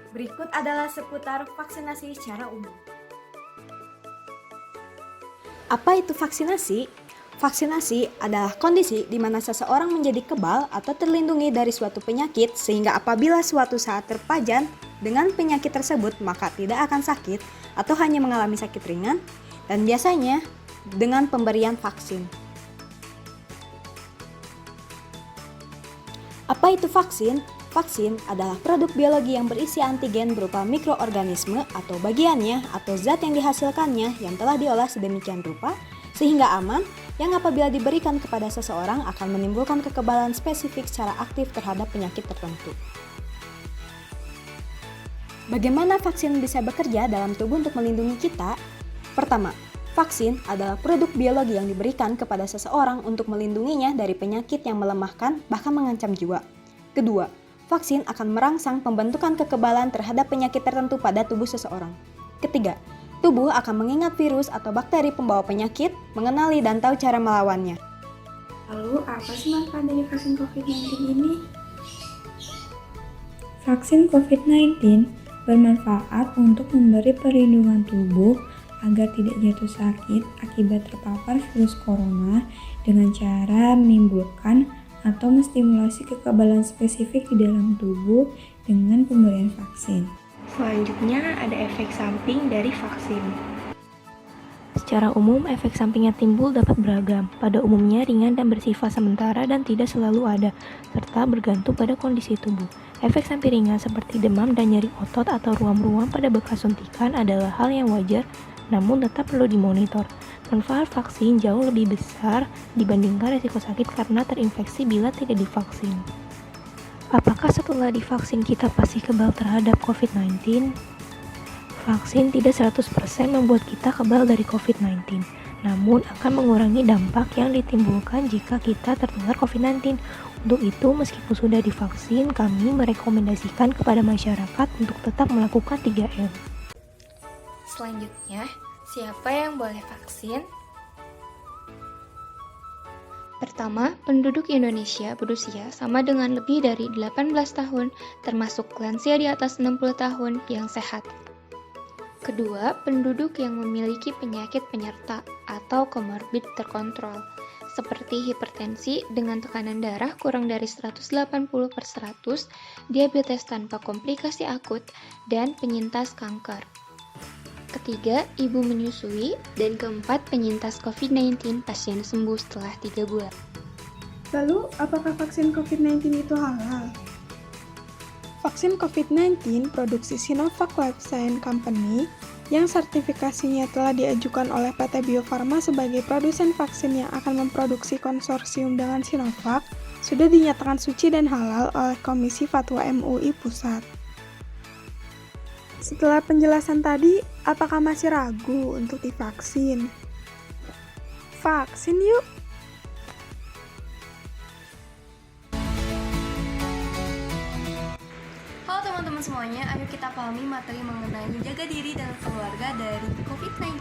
Berikut adalah seputar vaksinasi secara umum. Apa itu vaksinasi? Vaksinasi adalah kondisi di mana seseorang menjadi kebal atau terlindungi dari suatu penyakit sehingga apabila suatu saat terpajan dengan penyakit tersebut maka tidak akan sakit atau hanya mengalami sakit ringan dan biasanya dengan pemberian vaksin. Apa itu vaksin? Vaksin adalah produk biologi yang berisi antigen berupa mikroorganisme atau bagiannya atau zat yang dihasilkannya yang telah diolah sedemikian rupa sehingga aman yang apabila diberikan kepada seseorang akan menimbulkan kekebalan spesifik secara aktif terhadap penyakit tertentu. Bagaimana vaksin bisa bekerja dalam tubuh untuk melindungi kita? Pertama, vaksin adalah produk biologi yang diberikan kepada seseorang untuk melindunginya dari penyakit yang melemahkan bahkan mengancam jiwa. Kedua, vaksin akan merangsang pembentukan kekebalan terhadap penyakit tertentu pada tubuh seseorang. Ketiga, tubuh akan mengingat virus atau bakteri pembawa penyakit, mengenali dan tahu cara melawannya. Lalu, apa sih manfaat dari vaksin COVID-19 ini? Vaksin COVID-19 bermanfaat untuk memberi perlindungan tubuh agar tidak jatuh sakit akibat terpapar virus corona dengan cara menimbulkan atau menstimulasi kekebalan spesifik di dalam tubuh dengan pemberian vaksin. Selanjutnya ada efek samping dari vaksin. Secara umum, efek samping yang timbul dapat beragam. Pada umumnya ringan dan bersifat sementara dan tidak selalu ada, serta bergantung pada kondisi tubuh. Efek samping ringan seperti demam dan nyeri otot atau ruam-ruam pada bekas suntikan adalah hal yang wajar, namun tetap perlu dimonitor. Manfaat vaksin jauh lebih besar dibandingkan risiko sakit karena terinfeksi bila tidak divaksin. Apakah setelah divaksin kita pasti kebal terhadap COVID-19? Vaksin tidak 100% membuat kita kebal dari COVID-19, namun akan mengurangi dampak yang ditimbulkan jika kita tertular COVID-19. Untuk itu, meskipun sudah divaksin, kami merekomendasikan kepada masyarakat untuk tetap melakukan 3M. Selanjutnya, siapa yang boleh vaksin? Pertama, penduduk Indonesia berusia sama dengan lebih dari 18 tahun, termasuk lansia di atas 60 tahun yang sehat. Kedua, penduduk yang memiliki penyakit penyerta atau komorbid terkontrol, seperti hipertensi dengan tekanan darah kurang dari 180/100, diabetes tanpa komplikasi akut, dan penyintas kanker. Ketiga, ibu menyusui, dan keempat, penyintas COVID-19 pasien sembuh setelah 3 bulan. Lalu, apakah vaksin COVID-19 itu halal? Vaksin COVID-19 produksi Sinovac Life Science Company yang sertifikasinya telah diajukan oleh PT Bio Farma sebagai produsen vaksin yang akan memproduksi konsorsium dengan Sinovac sudah dinyatakan suci dan halal oleh Komisi Fatwa MUI Pusat. Setelah penjelasan tadi, apakah masih ragu untuk divaksin? Vaksin yuk! Halo teman-teman semuanya, ayo kita pahami materi mengenai menjaga diri dan keluarga dari COVID-19.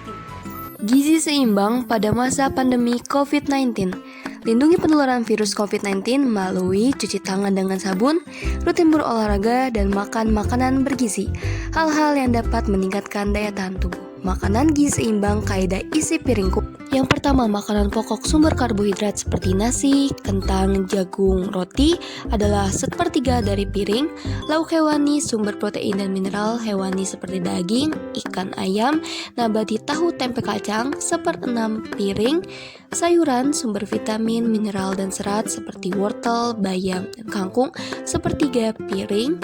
Gizi seimbang pada masa pandemi COVID-19. Lindungi penularan virus COVID-19 melalui cuci tangan dengan sabun, rutin berolahraga, dan makan makanan bergizi. Hal-hal yang dapat meningkatkan daya tahan tubuh. Makanan gizi seimbang kaidah isi piringku. Yang pertama, makanan pokok sumber karbohidrat seperti nasi, kentang, jagung, roti adalah 1/3 dari piring. Lauk hewani sumber protein dan mineral hewani seperti daging, ikan, ayam, nabati, tahu, tempe, kacang 1/6 piring. Sayuran sumber vitamin, mineral, dan serat seperti wortel, bayam, dan kangkung 1/3 piring.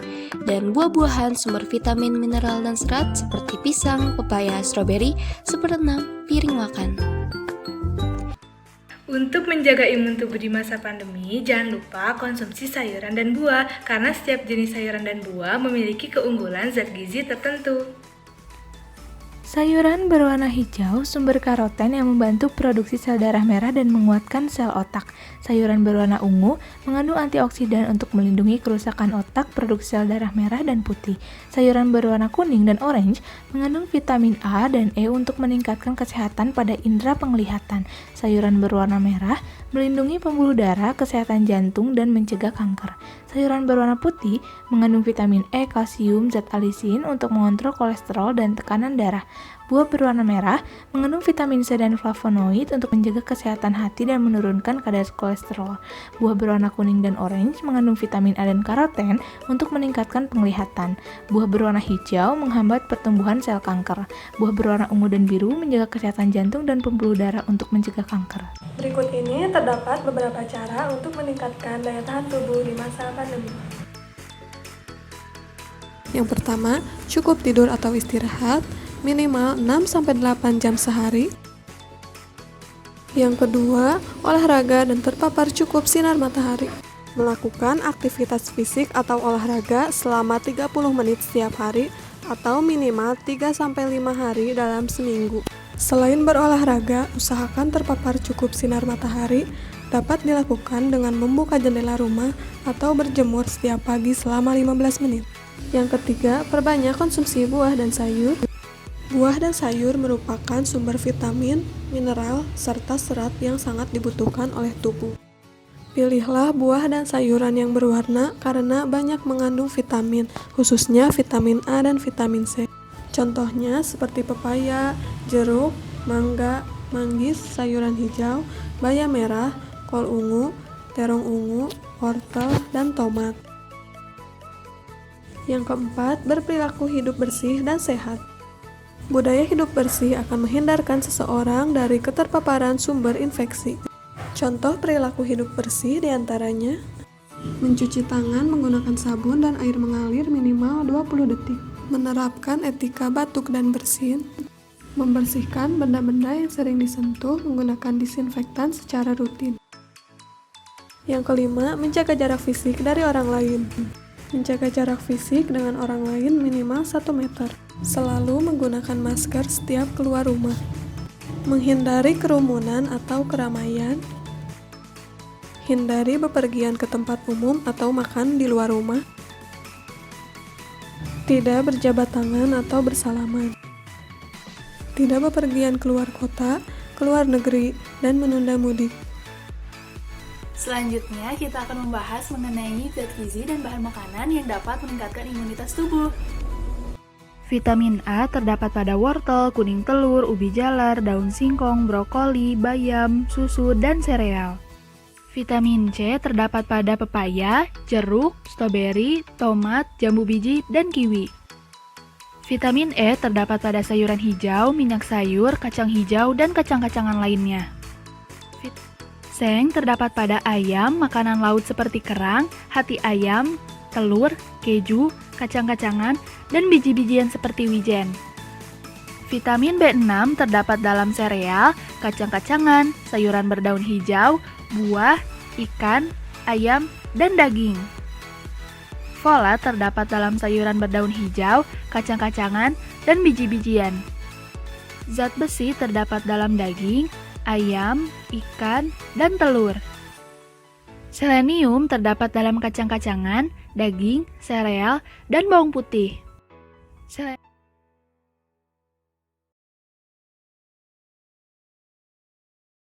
Dan buah-buahan sumber vitamin, mineral, dan serat seperti pisang, pepaya, stroberi 1/6 piring makan. Untuk menjaga imun tubuh di masa pandemi, jangan lupa konsumsi sayuran dan buah, karena setiap jenis sayuran dan buah memiliki keunggulan zat gizi tertentu. Sayuran berwarna hijau sumber karoten yang membantu produksi sel darah merah dan menguatkan sel otak. Sayuran berwarna ungu mengandung antioksidan untuk melindungi kerusakan otak, produksi sel darah merah dan putih. Sayuran berwarna kuning dan orange mengandung vitamin A dan E untuk meningkatkan kesehatan pada indera penglihatan. Sayuran berwarna merah melindungi pembuluh darah, kesehatan jantung, dan mencegah kanker. Sayuran berwarna putih mengandung vitamin E, kalsium, zat alisin untuk mengontrol kolesterol dan tekanan darah. Buah berwarna merah mengandung vitamin C dan flavonoid untuk menjaga kesehatan hati dan menurunkan kadar kolesterol. Buah berwarna kuning dan orange mengandung vitamin A dan karoten untuk meningkatkan penglihatan. Buah berwarna hijau menghambat pertumbuhan sel kanker. Buah berwarna ungu dan biru menjaga kesehatan jantung dan pembuluh darah untuk mencegah kanker. Berikut ini terdapat beberapa cara untuk meningkatkan daya tahan tubuh di masa pandemi. Yang pertama, cukup tidur atau istirahat minimal 6-8 jam sehari. Yang kedua, olahraga dan terpapar cukup sinar matahari. Melakukan aktivitas fisik atau olahraga selama 30 menit setiap hari atau minimal 3-5 hari dalam seminggu. Selain berolahraga, usahakan terpapar cukup sinar matahari dapat dilakukan dengan membuka jendela rumah atau berjemur setiap pagi selama 15 menit. Yang ketiga, perbanyak konsumsi buah dan sayur. Buah dan sayur merupakan sumber vitamin, mineral, serta serat yang sangat dibutuhkan oleh tubuh. Pilihlah buah dan sayuran yang berwarna karena banyak mengandung vitamin, khususnya vitamin A dan vitamin C. Contohnya seperti pepaya, jeruk, mangga, manggis, sayuran hijau, bayam merah, kol ungu, terong ungu, wortel, dan tomat. Yang keempat, berperilaku hidup bersih dan sehat. Budaya hidup bersih akan menghindarkan seseorang dari keterpaparan sumber infeksi. Contoh perilaku hidup bersih diantaranya mencuci tangan menggunakan sabun dan air mengalir minimal 20 detik, menerapkan etika batuk dan bersin, membersihkan benda-benda yang sering disentuh menggunakan disinfektan secara rutin. Yang kelima, menjaga jarak fisik dari orang lain. Menjaga jarak fisik dengan orang lain minimal 1 meter. Selalu menggunakan masker setiap keluar rumah. Menghindari kerumunan atau keramaian. Hindari bepergian ke tempat umum atau makan di luar rumah. Tidak berjabat tangan atau bersalaman. Tidak bepergian keluar kota, keluar negeri, dan menunda mudik. Selanjutnya, kita akan membahas mengenai zat gizi dan bahan makanan yang dapat meningkatkan imunitas tubuh. Vitamin A terdapat pada wortel, kuning telur, ubi jalar, daun singkong, brokoli, bayam, susu, dan sereal. Vitamin C terdapat pada pepaya, jeruk, stroberi, tomat, jambu biji, dan kiwi. Vitamin E terdapat pada sayuran hijau, minyak sayur, kacang hijau, dan kacang-kacangan lainnya. Seng terdapat pada ayam, makanan laut seperti kerang, hati ayam, telur, keju, kacang-kacangan, dan biji-bijian seperti wijen. Vitamin B6 terdapat dalam sereal, kacang-kacangan, sayuran berdaun hijau, buah, ikan, ayam, dan daging. Folat terdapat dalam sayuran berdaun hijau, kacang-kacangan, dan biji-bijian. Zat besi terdapat dalam daging, ayam, ikan, dan telur. Selenium terdapat dalam kacang-kacangan, daging, sereal, dan bawang putih.